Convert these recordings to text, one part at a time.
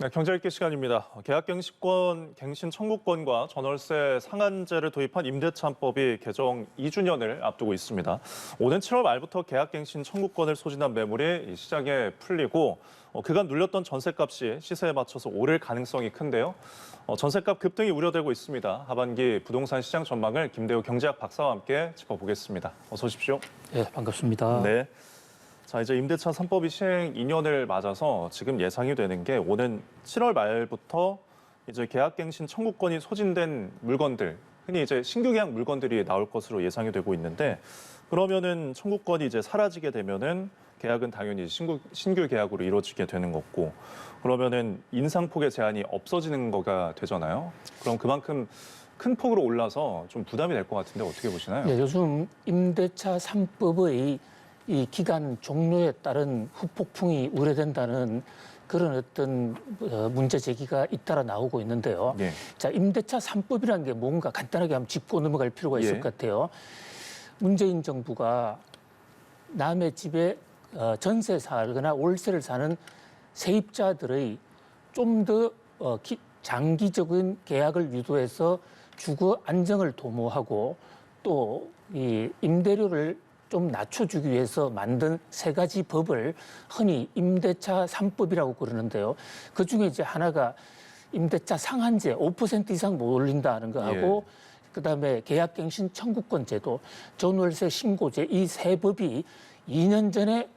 네, 경제읽기 시간입니다. 계약갱신 청구권과 전월세 상한제를 도입한 임대차법이 개정 2주년을 앞두고 있습니다. 오는 7월 말부터 계약갱신 청구권을 소진한 매물이 시장에 풀리고 그간 눌렸던 전셋값이 시세에 맞춰서 오를 가능성이 큰데요. 전셋값 급등이 우려되고 있습니다. 하반기 부동산 시장 전망을 김대우 경제학 박사와 함께 짚어보겠습니다. 어서 오십시오. 네, 반갑습니다. 네. 자, 이제 임대차 3법이 시행 2년을 맞아서 지금 예상이 되는 게 오는 7월 말부터 이제 계약갱신 청구권이 소진된 물건들, 흔히 이제 신규 계약 물건들이 나올 것으로 예상이 되고 있는데 그러면은 청구권이 이제 사라지게 되면은 계약은 당연히 신규 계약으로 이루어지게 되는 거고 그러면은 인상폭의 제한이 없어지는 거가 되잖아요. 그럼 그만큼 큰 폭으로 올라서 좀 부담이 될 것 같은데 어떻게 보시나요? 네, 요즘 임대차 3법의 이 기간 종료에 따른 후폭풍이 우려된다는 그런 어떤 문제 제기가 잇따라 나오고 있는데요. 예. 자, 임대차 3법이라는 게 뭔가 간단하게 한번 짚고 넘어갈 필요가 있을 것 같아요. 문재인 정부가 남의 집에 전세 살거나 월세를 사는 세입자들의 좀 더 장기적인 계약을 유도해서 주거 안정을 도모하고 또 이 임대료를 좀 낮춰주기 위해서 만든 세 가지 법을 흔히 임대차 3법이라고 그러는데요. 그중에 이제 하나가 임대차 상한제 5% 이상 못 올린다는 거하고 그다음에 계약갱신 청구권 제도, 전월세 신고제 이 세 법이 2년 전에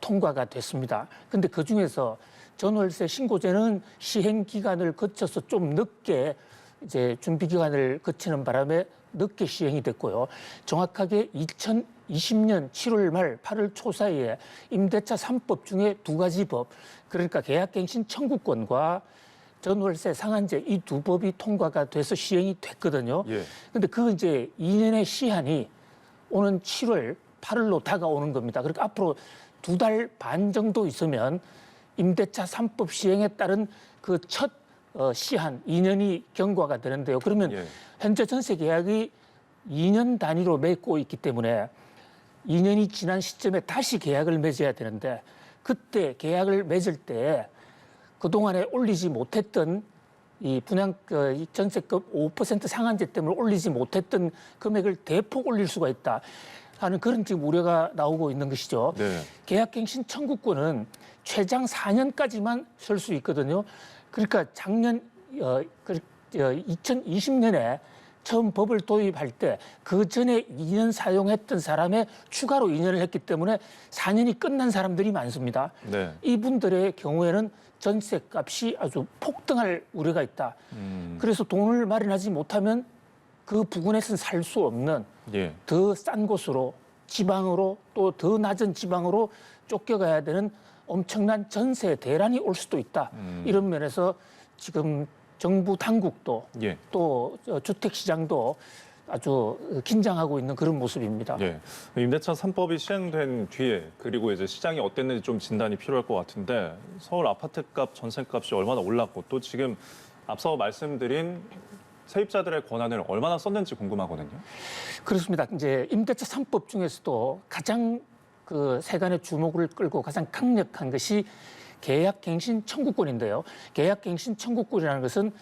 통과가 됐습니다. 근데 그중에서 전월세 신고제는 시행 기간을 거쳐서 좀 늦게 이제 준비 기간을 거치는 바람에 늦게 시행이 됐고요. 정확하게 2020년 7월 말 8월 초 사이에 임대차 3법 중에 두 가지 법, 그러니까 계약갱신 청구권과 전월세 상한제 이 두 법이 통과가 돼서 시행이 됐거든요. 근데 그 이제 2년의 시한이 오는 7월 8월로 다가오는 겁니다. 그러니까 앞으로 2달 반 정도 있으면 임대차 3법 시행에 따른 그 첫 시한 2년이 경과가 되는데요. 그러면 현재 전세 계약이 2년 단위로 맺고 있기 때문에 2년이 지난 시점에 다시 계약을 맺어야 되는데 그때 계약을 맺을 때 그동안에 올리지 못했던 이 분양 전세급 5% 상한제 때문에 올리지 못했던 금액을 대폭 올릴 수가 있다 하는 그런 지금 우려가 나오고 있는 것이죠. 계약갱신 청구권은 최장 4년까지만 쓸 수 있거든요. 그러니까 작년 2020년에 처음 법을 도입할 때 그 전에 2년 사용했던 사람의 추가로 2년을 했기 때문에 4년이 끝난 사람들이 많습니다. 이분들의 경우에는 전세값이 아주 폭등할 우려가 있다. 그래서 돈을 마련하지 못하면 그 부근에서는 살 수 없는 더 싼 곳으로 지방으로 또 더 낮은 지방으로 쫓겨가야 되는 엄청난 전세 대란이 올 수도 있다. 이런 면에서 지금 정부 당국도 또 주택시장도 아주 긴장하고 있는 그런 모습입니다. 임대차 3법이 시행된 뒤에 그리고 이제 시장이 어땠는지 좀 진단이 필요할 것 같은데 서울 아파트값, 전세값이 얼마나 올랐고 또 지금 앞서 말씀드린 세입자들의 권한을 얼마나 썼는지 궁금하거든요. 그렇습니다. 이제 임대차 3법 중에서도 가장 그 세간의 주목을 끌고 가장 강력한 것이 계약갱신 청구권인데요. 계약갱신 청구권이라는 것은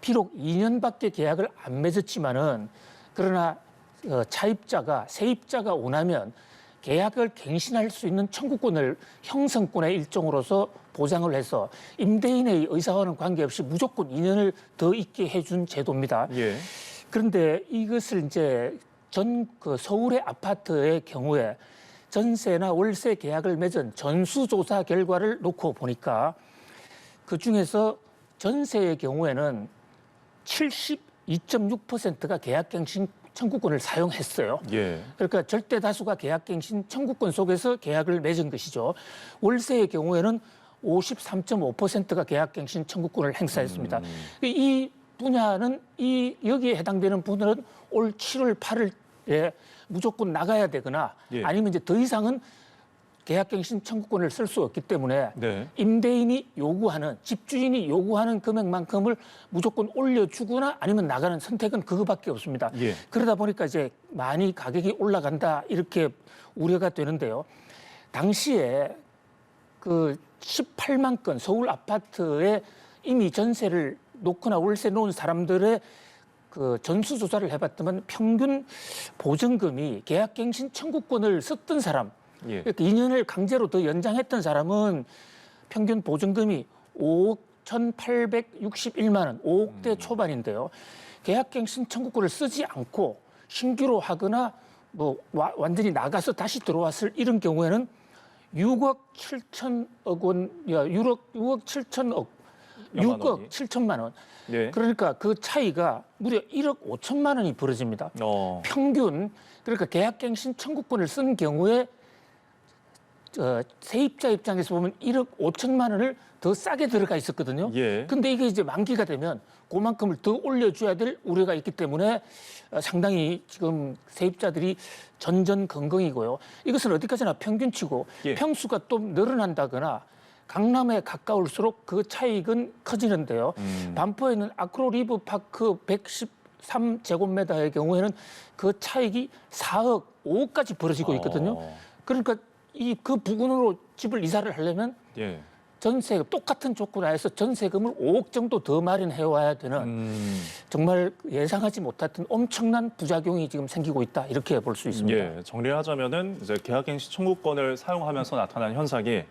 비록 2년밖에 계약을 안 맺었지만은 그러나 차입자가 세입자가 원하면 계약을 갱신할 수 있는 청구권을 형성권의 일종으로서 보장을 해서 임대인의 의사와는 관계없이 무조건 2년을 더 있게 해준 제도입니다. 그런데 이것을 이제 그 서울의 아파트의 경우에 전세나 월세 계약을 맺은 전수조사 결과를 놓고 보니까 그중에서 전세의 경우에는 72.6%가 계약갱신 청구권을 사용했어요. 그러니까 절대 다수가 계약갱신 청구권 속에서 계약을 맺은 것이죠. 월세의 경우에는 53.5%가 계약갱신 청구권을 행사했습니다. 이 분야는 여기에 해당되는 분들은 올 7월 8월에 무조건 나가야 되거나 아니면 이제 더 이상은 계약갱신 청구권을 쓸 수 없기 때문에 임대인이 요구하는 집주인이 요구하는 금액만큼을 무조건 올려주거나 아니면 나가는 선택은 그거밖에 없습니다. 그러다 보니까 이제 많이 가격이 올라간다 이렇게 우려가 되는데요. 당시에 그 18만 건 서울 아파트에 이미 전세를 놓거나 월세 놓은 사람들의 그 전수조사를 해봤더만 평균 보증금이 계약갱신 청구권을 썼던 사람, 예. 그러니까 2년을 강제로 더 연장했던 사람은 평균 보증금이 5억 1,861만 원, 5억대 초반인데요. 계약갱신 청구권을 쓰지 않고 신규로 하거나 뭐 완전히 나가서 다시 들어왔을 이런 경우에는 6억 7천억 원, 6억 7천억, 6억 7천만 원. 예. 그러니까 그 차이가 무려 1억 5천만 원이 벌어집니다. 평균 그러니까 계약갱신 청구권을 쓴 경우에 세입자 입장에서 보면 1억 5천만 원을 더 싸게 들어가 있었거든요. 예. 근데 이게 이제 만기가 되면 그만큼을 더 올려줘야 될 우려가 있기 때문에 상당히 지금 세입자들이 전전긍긍이고요. 이것은 어디까지나 평균치고 예. 평수가 또 늘어난다거나 강남에 가까울수록 그 차익은 커지는데요. 반포에 있는 아크로 리브 파크 113제곱미터의 경우에는 그 차익이 4억, 5억까지 벌어지고 있거든요. 그러니까 그 부근으로 집을 이사를 하려면 예. 전세금 똑같은 조건 하에서 전세금을 5억 정도 더 마련해 와야 되는 정말 예상하지 못했던 엄청난 부작용이 지금 생기고 있다 이렇게 볼 수 있습니다. 예, 정리를 하자면은 이제 계약갱신 청구권을 사용하면서 나타난 현상이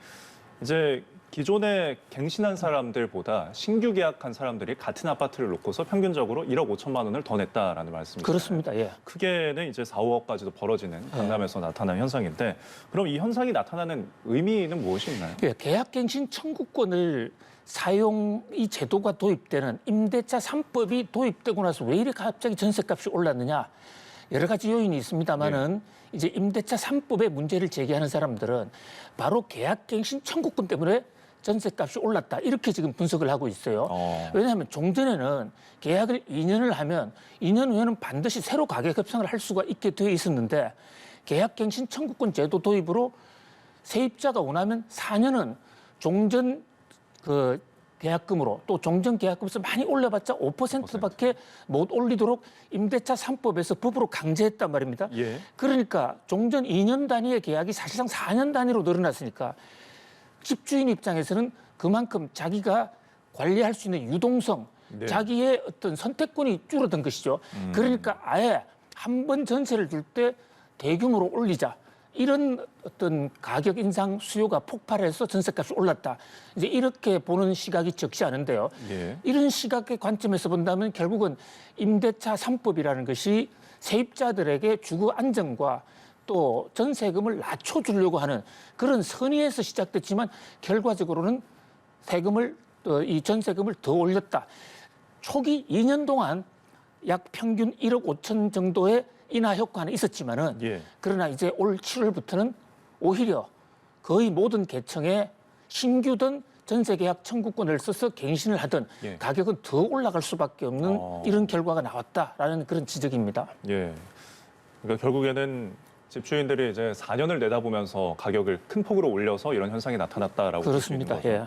이제 기존에 갱신한 사람들보다 신규 계약한 사람들이 같은 아파트를 놓고서 평균적으로 1억 5천만 원을 더 냈다라는 말씀이죠. 그렇습니다. 예. 크게는 이제 4, 5억까지도 벌어지는 강남에서 나타난 현상인데 그럼 이 현상이 나타나는 의미는 무엇이 있나요? 예, 계약갱신 청구권을 사용 이 제도가 도입되는 임대차 3법이 도입되고 나서 왜 이렇게 갑자기 전세값이 올랐느냐? 여러 가지 요인이 있습니다만은 이제 임대차 3법의 문제를 제기하는 사람들은 바로 계약갱신 청구권 때문에 전세값이 올랐다. 이렇게 지금 분석을 하고 있어요. 왜냐하면 종전에는 계약을 2년을 하면 2년 후에는 반드시 새로 가격 협상을 할 수가 있게 되어 있었는데 계약갱신 청구권 제도 도입으로 세입자가 원하면 4년은 종전 그 계약금으로 또 종전 계약금에서 많이 올려봤자 5%밖에 못 올리도록 임대차 3법에서 법으로 강제했단 말입니다. 예. 그러니까 종전 2년 단위의 계약이 사실상 4년 단위로 늘어났으니까 집주인 입장에서는 그만큼 자기가 관리할 수 있는 유동성, 네. 자기의 어떤 선택권이 줄어든 것이죠. 그러니까 아예 한 번 전세를 줄 때 대규모로 올리자. 이런 어떤 가격 인상 수요가 폭발해서 전세값이 올랐다. 이제 이렇게 보는 시각이 적지 않은데요. 예. 이런 시각의 관점에서 본다면 결국은 임대차 3법이라는 것이 세입자들에게 주거 안정과 또 전세금을 낮춰주려고 하는 그런 선의에서 시작됐지만 결과적으로는 이 전세금을 더 올렸다. 초기 2년 동안 약 평균 1억 5천 정도의 인하 효과는 있었지만은 예. 그러나 이제 올 7월부터는 오히려 거의 모든 계층에 신규든 전세계약 청구권을 써서 갱신을 하든 예. 가격은 더 올라갈 수밖에 없는 이런 결과가 나왔다라는 그런 지적입니다. 예. 그러니까 결국에는 집주인들이 이제 4년을 내다보면서 가격을 큰 폭으로 올려서 이런 현상이 나타났다라고 볼 수 있는 그렇습니다. 거죠. 예.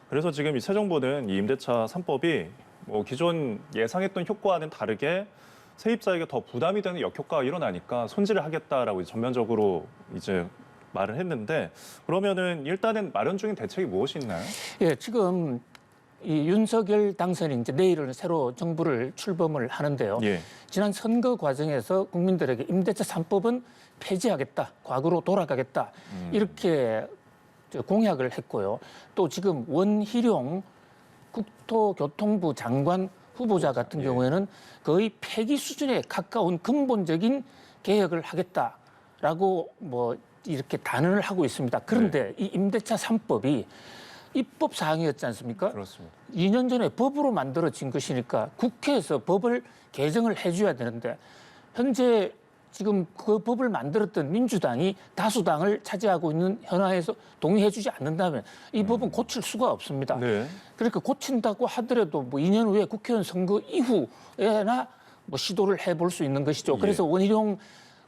그래서 지금 이 새 정부는 이 임대차 3법이 뭐 기존 예상했던 효과와는 다르게 세입자에게 더 부담이 되는 역효과가 일어나니까 손질을 하겠다라고 전면적으로 이제 말을 했는데 그러면은 일단은 마련 중인 대책이 무엇이 있나요? 예, 지금 이 윤석열 당선인 이제 내일은 새로 정부를 출범을 하는데요. 예. 지난 선거 과정에서 국민들에게 임대차 3법은 폐지하겠다, 과거로 돌아가겠다 이렇게 공약을 했고요. 또 지금 원희룡 국토교통부 장관 후보자 같은 경우에는 거의 폐기 수준에 가까운 근본적인 개혁을 하겠다라고 뭐 이렇게 단언을 하고 있습니다. 그런데 이 임대차 3법이 입법 사항이었지 않습니까? 그렇습니다. 2년 전에 법으로 만들어진 것이니까 국회에서 법을 개정을 해줘야 되는데 현재 지금 그 법을 만들었던 민주당이 다수당을 차지하고 있는 현황에서 동의해주지 않는다면 이 법은 고칠 수가 없습니다. 네. 그러니까 고친다고 하더라도 뭐 2년 후에 국회의원 선거 이후에나 뭐 시도를 해볼 수 있는 것이죠. 그래서 원희룡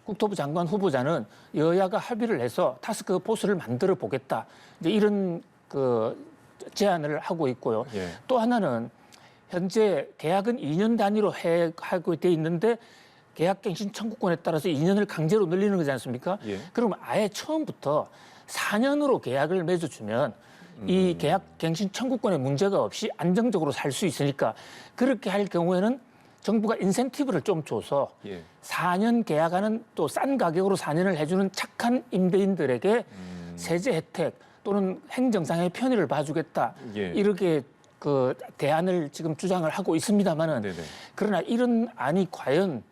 국토부 장관 후보자는 여야가 합의를 해서 타스크 포스를 만들어 보겠다. 이제 이런 그 제안을 하고 있고요. 예. 또 하나는 현재 계약은 2년 단위로 하고 돼 있는데 계약갱신 청구권에 따라서 2년을 강제로 늘리는 거지 않습니까? 예. 그러면 아예 처음부터 4년으로 계약을 맺어주면 이 계약 갱신 청구권에 문제가 없이 안정적으로 살 수 있으니까 그렇게 할 경우에는 정부가 인센티브를 좀 줘서 예. 4년 계약하는 또 싼 가격으로 4년을 해주는 착한 임대인들에게 세제 혜택 또는 행정상의 편의를 봐주겠다. 예. 이렇게 그 대안을 지금 주장을 하고 있습니다만은 네네. 그러나 이런 안이 과연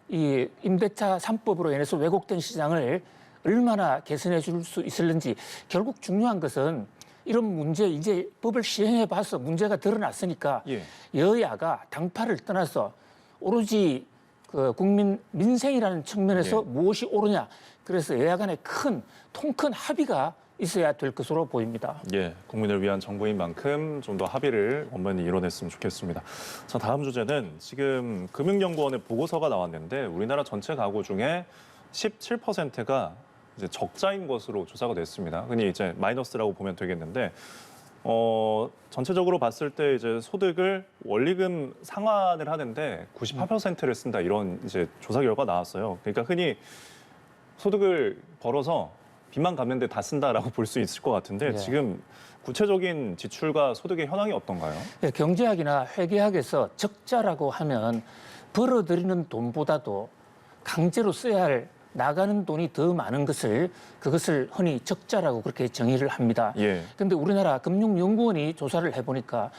이 임대차 3법으로 인해서 왜곡된 시장을 얼마나 개선해 줄 수 있을는지 결국 중요한 것은 이런 문제 이제 법을 시행해 봐서 문제가 드러났으니까 예. 여야가 당파를 떠나서 오로지 그 국민 민생이라는 측면에서 예. 무엇이 옳으냐 그래서 여야 간에 통 큰 합의가 있어야 될 것으로 보입니다. 예, 국민을 위한 정부인 만큼 좀 더 합의를 원만히 이뤄냈으면 좋겠습니다. 자, 다음 주제는 지금 금융연구원의 보고서가 나왔는데 우리나라 전체 가구 중에 17%가 이제 적자인 것으로 조사가 됐습니다. 흔히 이제 마이너스라고 보면 되겠는데 전체적으로 봤을 때 이제 소득을 원리금 상환을 하는데 98%를 쓴다 이런 이제 조사 결과 나왔어요. 그러니까 흔히 소득을 벌어서 빚만 갚는 데 다 쓴다라고 볼 수 있을 것 같은데 네. 지금 구체적인 지출과 소득의 현황이 어떤가요? 네, 경제학이나 회계학에서 적자라고 하면 벌어들이는 돈보다도 강제로 써야 할 나가는 돈이 더 많은 그것을 흔히 적자라고 그렇게 정의를 합니다. 예. 그런데 우리나라 금융연구원이 조사를 해보니까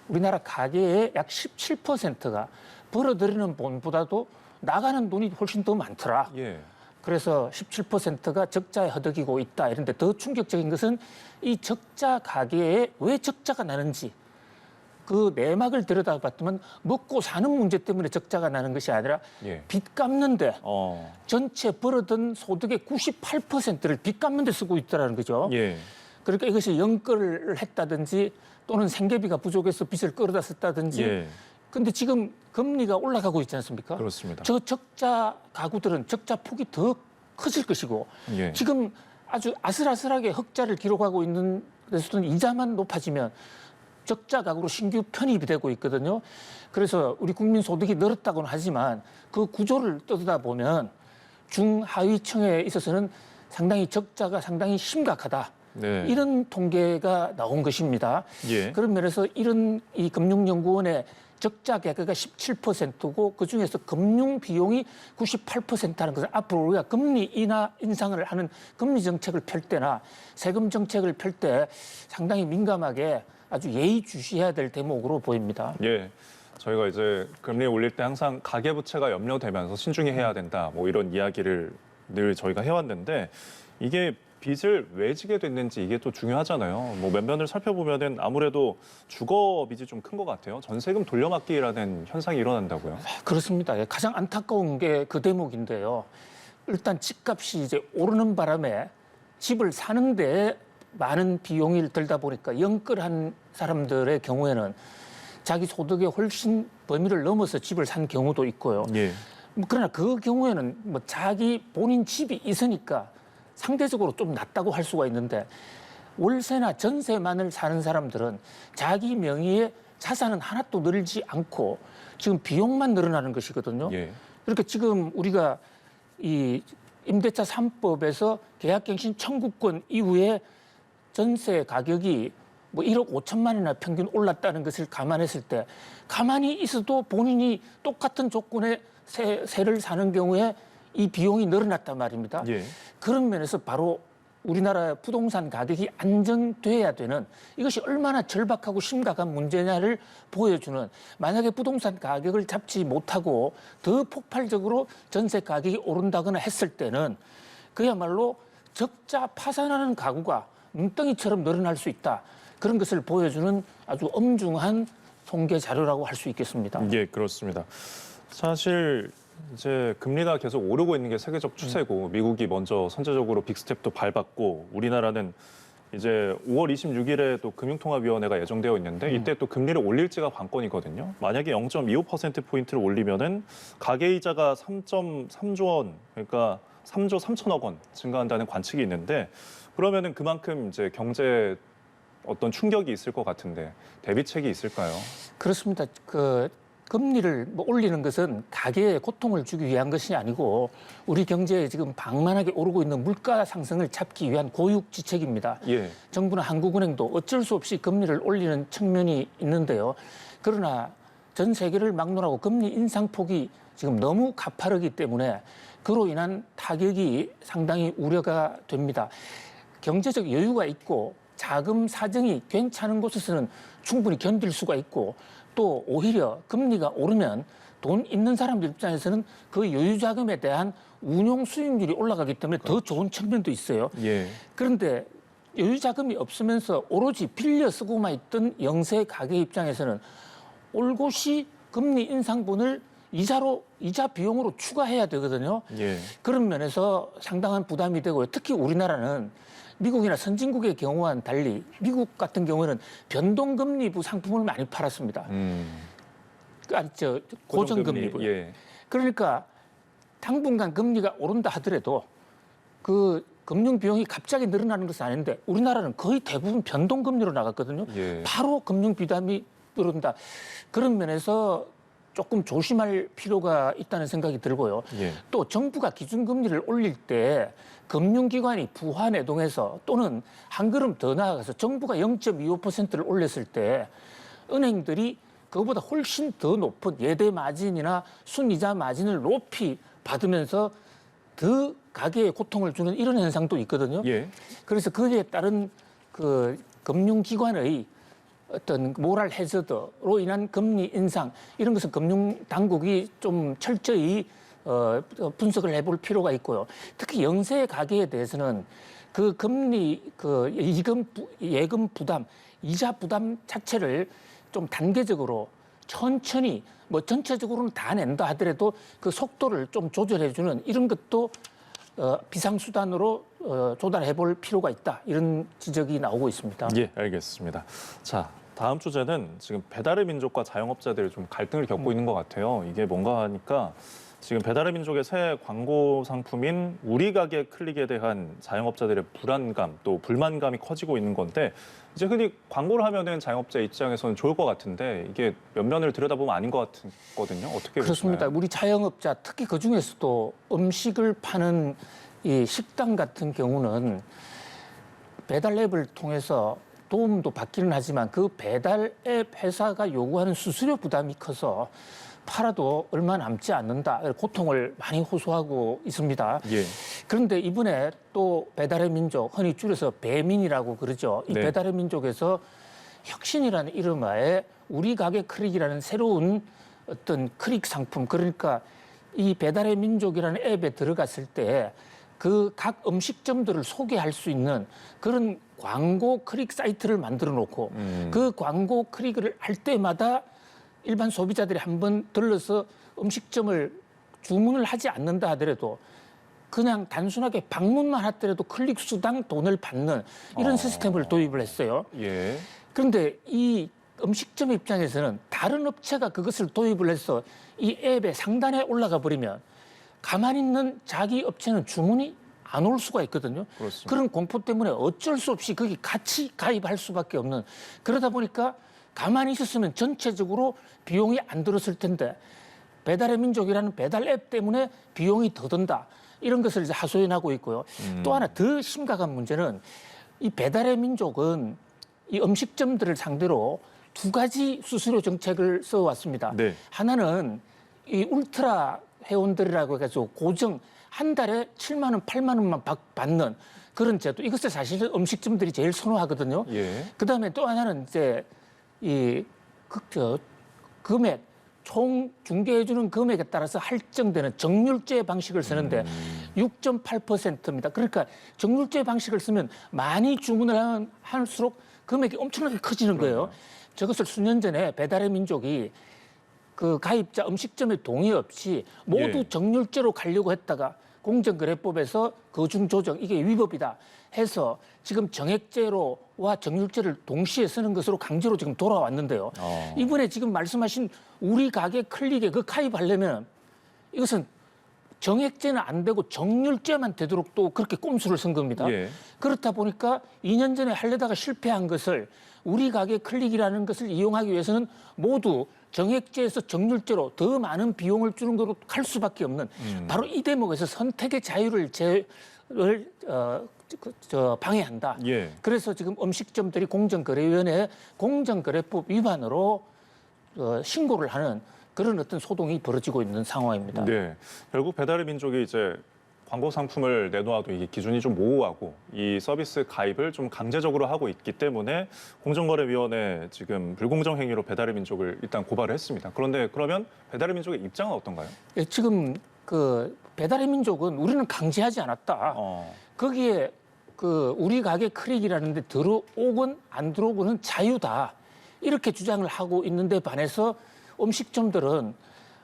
우리나라 가계의 약 17%가 벌어들이는 돈보다도 나가는 돈이 훨씬 더 많더라. 예. 그래서 17%가 적자에 허덕이고 있다. 이런데 더 충격적인 것은 이 적자 가계에 왜 적자가 나는지 그 내막을 들여다봤더니 먹고 사는 문제 때문에 적자가 나는 것이 아니라 예. 빚 갚는데 어. 전체 벌어든 소득의 98%를 빚 갚는 데 쓰고 있다는 거죠. 예. 그러니까 이것이 연끌을 했다든지 또는 생계비가 부족해서 빚을 끌어다 썼다든지 예. 근데 지금 금리가 올라가고 있지 않습니까? 그렇습니다. 저 적자 가구들은 적자 폭이 더 커질 것이고 예. 지금 아주 아슬아슬하게 흑자를 기록하고 있는 데서는 이자만 높아지면 적자 가구로 신규 편입이 되고 있거든요. 그래서 우리 국민 소득이 늘었다고는 하지만 그 구조를 떠다 보면 중하위층에 있어서는 상당히 적자가 상당히 심각하다. 네. 이런 통계가 나온 것입니다. 예. 그런 면에서 이런 이 금융연구원의 적자 계획가 17%고 그중에서 금융 비용이 98%라는 것은 앞으로 우리가 금리 인하 인상을 하는 금리 정책을 펼 때나 세금 정책을 펼 때 상당히 민감하게 아주 예의주시해야 될 대목으로 보입니다. 예. 저희가 이제 금리 올릴 때 항상 가계부채가 염려되면서 신중히 해야 된다. 뭐 이런 이야기를 늘 저희가 해왔는데 이게 빚을 왜 지게 됐는지 이게 또 중요하잖아요. 뭐 면면을 살펴보면은 아무래도 주거 빚이 좀 큰 것 같아요. 전세금 돌려막기라는 현상이 일어난다고요. 그렇습니다. 예, 가장 안타까운 게 그 대목인데요. 일단 집값이 이제 오르는 바람에 집을 사는데 많은 비용이 들다 보니까 영끌한 사람들의 경우에는 자기 소득의 훨씬 범위를 넘어서 집을 산 경우도 있고요. 예. 그러나 그 경우에는 뭐 자기 본인 집이 있으니까 상대적으로 좀 낫다고 할 수가 있는데 월세나 전세만을 사는 사람들은 자기 명의의 자산은 하나도 늘지 않고 지금 비용만 늘어나는 것이거든요. 예. 그러니까 지금 우리가 이 임대차 3법에서 계약갱신 청구권 이후에 전세 가격이 뭐 1억 5천만 원이나 평균 올랐다는 것을 감안했을 때 가만히 있어도 본인이 똑같은 조건의 세를 사는 경우에 이 비용이 늘어났단 말입니다. 예. 그런 면에서 바로 우리나라 부동산 가격이 안정돼야 되는 이것이 얼마나 절박하고 심각한 문제냐를 보여주는 만약에 부동산 가격을 잡지 못하고 더 폭발적으로 전세 가격이 오른다거나 했을 때는 그야말로 적자 파산하는 가구가 눈덩이처럼 늘어날 수 있다. 그런 것을 보여주는 아주 엄중한 통계 자료라고 할 수 있겠습니다. 예, 그렇습니다. 사실 이제 금리가 계속 오르고 있는 게 세계적 추세고 미국이 먼저 선제적으로 빅스텝도 밟았고 우리나라는 이제 5월 26일에 또 금융통화위원회가 예정되어 있는데 이때 또 금리를 올릴지가 관건이거든요. 만약에 0.25%포인트를 올리면은 가계이자가 3.3조 원, 그러니까 3조 3천억 원 증가한다는 관측이 있는데 그러면은 그만큼 이제 경제 어떤 충격이 있을 것 같은데 대비책이 있을까요? 그렇습니다. 금리를 뭐 올리는 것은 가계에 고통을 주기 위한 것이 아니고 우리 경제에 지금 방만하게 오르고 있는 물가 상승을 잡기 위한 고육지책입니다. 예. 정부나 한국은행도 어쩔 수 없이 금리를 올리는 측면이 있는데요. 그러나 전 세계를 막론하고 금리 인상폭이 지금 너무 가파르기 때문에 그로 인한 타격이 상당히 우려가 됩니다. 경제적 여유가 있고 자금 사정이 괜찮은 곳에서는 충분히 견딜 수가 있고 또 오히려 금리가 오르면 돈 있는 사람들 입장에서는 그 여유 자금에 대한 운용 수익률이 올라가기 때문에 더 좋은 측면도 있어요. 예. 그런데 여유 자금이 없으면서 오로지 빌려 쓰고만 있던 영세 가계 입장에서는 올곧이 금리 인상분을 이자 비용으로 추가해야 되거든요. 예. 그런 면에서 상당한 부담이 되고요. 특히 우리나라는 미국이나 선진국의 경우와는 달리 미국 같은 경우에는 변동금리부 상품을 많이 팔았습니다. 고정금리부. 예. 그러니까 당분간 금리가 오른다 하더라도 그 금융 비용이 갑자기 늘어나는 것은 아닌데 우리나라는 거의 대부분 변동금리로 나갔거든요. 예. 바로 금융 부담이 늘어난다. 그런 면에서 조금 조심할 필요가 있다는 생각이 들고요. 예. 또 정부가 기준금리를 올릴 때 금융기관이 부화내동해서 또는 한 걸음 더 나아가서 정부가 0.25%를 올렸을 때 은행들이 그것보다 훨씬 더 높은 예대 마진이나 순이자 마진을 높이 받으면서 더 가계에 고통을 주는 이런 현상도 있거든요. 예. 그래서 거기에 따른 그 금융기관의 어떤 모랄 해저드로 인한 금리 인상 이런 것은 금융 당국이 좀 철저히 분석을 해볼 필요가 있고요. 특히 영세 가계에 대해서는 그 금리 그 예금 부담, 이자 부담 자체를 좀 단계적으로 천천히 뭐 전체적으로는 다 낸다 하더라도 그 속도를 좀 조절해주는 이런 것도 비상수단으로 조달해 볼 필요가 있다. 이런 지적이 나오고 있습니다. 예, 알겠습니다. 자, 다음 주제는 지금 배달의 민족과 자영업자들이 좀 갈등을 겪고 있는 것 같아요. 이게 뭔가 하니까 지금 배달의 민족의 새 광고 상품인 우리 가게 클릭에 대한 자영업자들의 불안감 또 불만감이 커지고 있는 건데 이제 흔히 광고를 하면은 자영업자 입장에서는 좋을 것 같은데 이게 면면을 들여다보면 아닌 것 같거든요. 어떻게 그렇습니다. 보시나요? 우리 자영업자 특히 그 중에서도 음식을 파는 이 식당 같은 경우는 배달 앱을 통해서 도움도 받기는 하지만 그 배달 앱 회사가 요구하는 수수료 부담이 커서 팔아도 얼마 남지 않는다. 고통을 많이 호소하고 있습니다. 예. 그런데 이번에 또 배달의 민족, 흔히 줄여서 배민이라고 그러죠. 이 네. 배달의 민족에서 혁신이라는 이름하에 우리 가게 클릭이라는 새로운 어떤 클릭 상품, 그러니까 이 배달의 민족이라는 앱에 들어갔을 때 그 각 음식점들을 소개할 수 있는 그런 광고 클릭 사이트를 만들어 놓고 그 광고 클릭을 할 때마다 일반 소비자들이 한번 들러서 음식점을 주문을 하지 않는다 하더라도 그냥 단순하게 방문만 하더라도 클릭 수당 돈을 받는 이런 시스템을 도입을 했어요. 예. 그런데 이 음식점 입장에서는 다른 업체가 그것을 도입을 해서 이 앱의 상단에 올라가 버리면 가만히 있는 자기 업체는 주문이 안 올 수가 있거든요. 그렇습니다. 그런 공포 때문에 어쩔 수 없이 거기 같이 가입할 수밖에 없는 그러다 보니까 가만히 있었으면 전체적으로 비용이 안 들었을 텐데 배달의 민족이라는 배달 앱 때문에 비용이 더 든다. 이런 것을 이제 하소연하고 있고요. 또 하나 더 심각한 문제는 이 배달의 민족은 이 음식점들을 상대로 두 가지 수수료 정책을 써왔습니다. 네. 하나는 이 울트라 회원들이라고 해가지고 고정 한 달에 7만 원, 8만 원만 받는 그런 제도. 이것을 사실은 음식점들이 제일 선호하거든요. 예. 그다음에 또 하나는 이제 이 금액 총 중개해주는 금액에 따라서 할증되는 정률제 방식을 쓰는데 6.8%입니다. 그러니까 정률제 방식을 쓰면 많이 주문을 할수록 금액이 엄청나게 커지는 거예요. 저것을 수년 전에 배달의 민족이 그 가입자 음식점의 동의 없이 모두 예. 정률제로 가려고 했다가 공정거래법에서 거중 조정 이게 위법이다 해서 지금 정액제로와 정률제를 동시에 쓰는 것으로 강제로 지금 돌아왔는데요. 이번에 지금 말씀하신 우리 가게 클릭에 그 가입하려면 이것은 정액제는 안 되고 정률제만 되도록 또 그렇게 꼼수를 쓴 겁니다. 예. 그렇다 보니까 2년 전에 하려다가 실패한 것을 우리 가게 클릭이라는 것을 이용하기 위해서는 모두 정액제에서 정률제로 더 많은 비용을 주는 것으로 갈 수밖에 없는 바로 이 대목에서 선택의 자유를 방해한다. 예. 그래서 지금 음식점들이 공정거래위원회에 공정거래법 위반으로 신고를 하는 그런 어떤 소동이 벌어지고 있는 상황입니다. 네. 결국 배달의 민족이 이제 광고 상품을 내놓아도 이게 기준이 좀 모호하고 이 서비스 가입을 좀 강제적으로 하고 있기 때문에 공정거래위원회 지금 불공정 행위로 배달의 민족을 일단 고발을 했습니다. 그런데 그러면 배달의 민족의 입장은 어떤가요? 예, 지금 그 배달의 민족은 우리는 강제하지 않았다. 거기에 그 우리 가게 클릭이라는데 들어오건 안 들어오고는 자유다. 이렇게 주장을 하고 있는데 반해서 음식점들은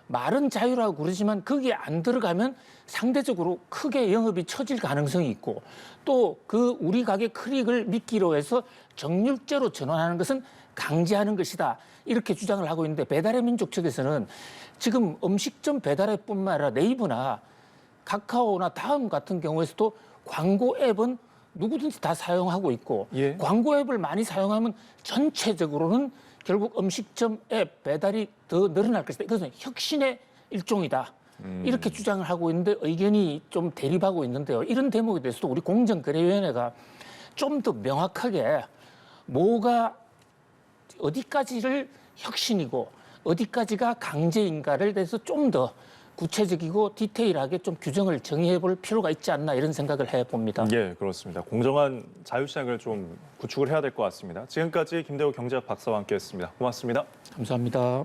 말은 자유라고 그러지만 거기에 안 들어가면 상대적으로 크게 영업이 처질 가능성이 있고 또 그 우리 가게 클릭을 미끼로 해서 정률제로 전환하는 것은 강제하는 것이다. 이렇게 주장을 하고 있는데 배달의 민족 측에서는 지금 음식점 배달앱뿐만 아니라 네이버나 카카오나 다음 같은 경우에서도 광고 앱은 누구든지 다 사용하고 있고 예. 광고 앱을 많이 사용하면 전체적으로는 결국 음식점 앱 배달이 더 늘어날 것이다. 이것은 혁신의 일종이다. 이렇게 주장을 하고 있는데 의견이 좀 대립하고 있는데요. 이런 대목에 대해서도 우리 공정거래위원회가 좀 더 명확하게 뭐가 어디까지를 혁신이고 어디까지가 강제인가를 대해서 좀 더 구체적이고 디테일하게 좀 규정을 정의해 볼 필요가 있지 않나 이런 생각을 해봅니다. 예, 그렇습니다. 공정한 자유시장을 좀 구축을 해야 될 것 같습니다. 지금까지 김대호 경제학 박사와 함께했습니다. 고맙습니다. 감사합니다.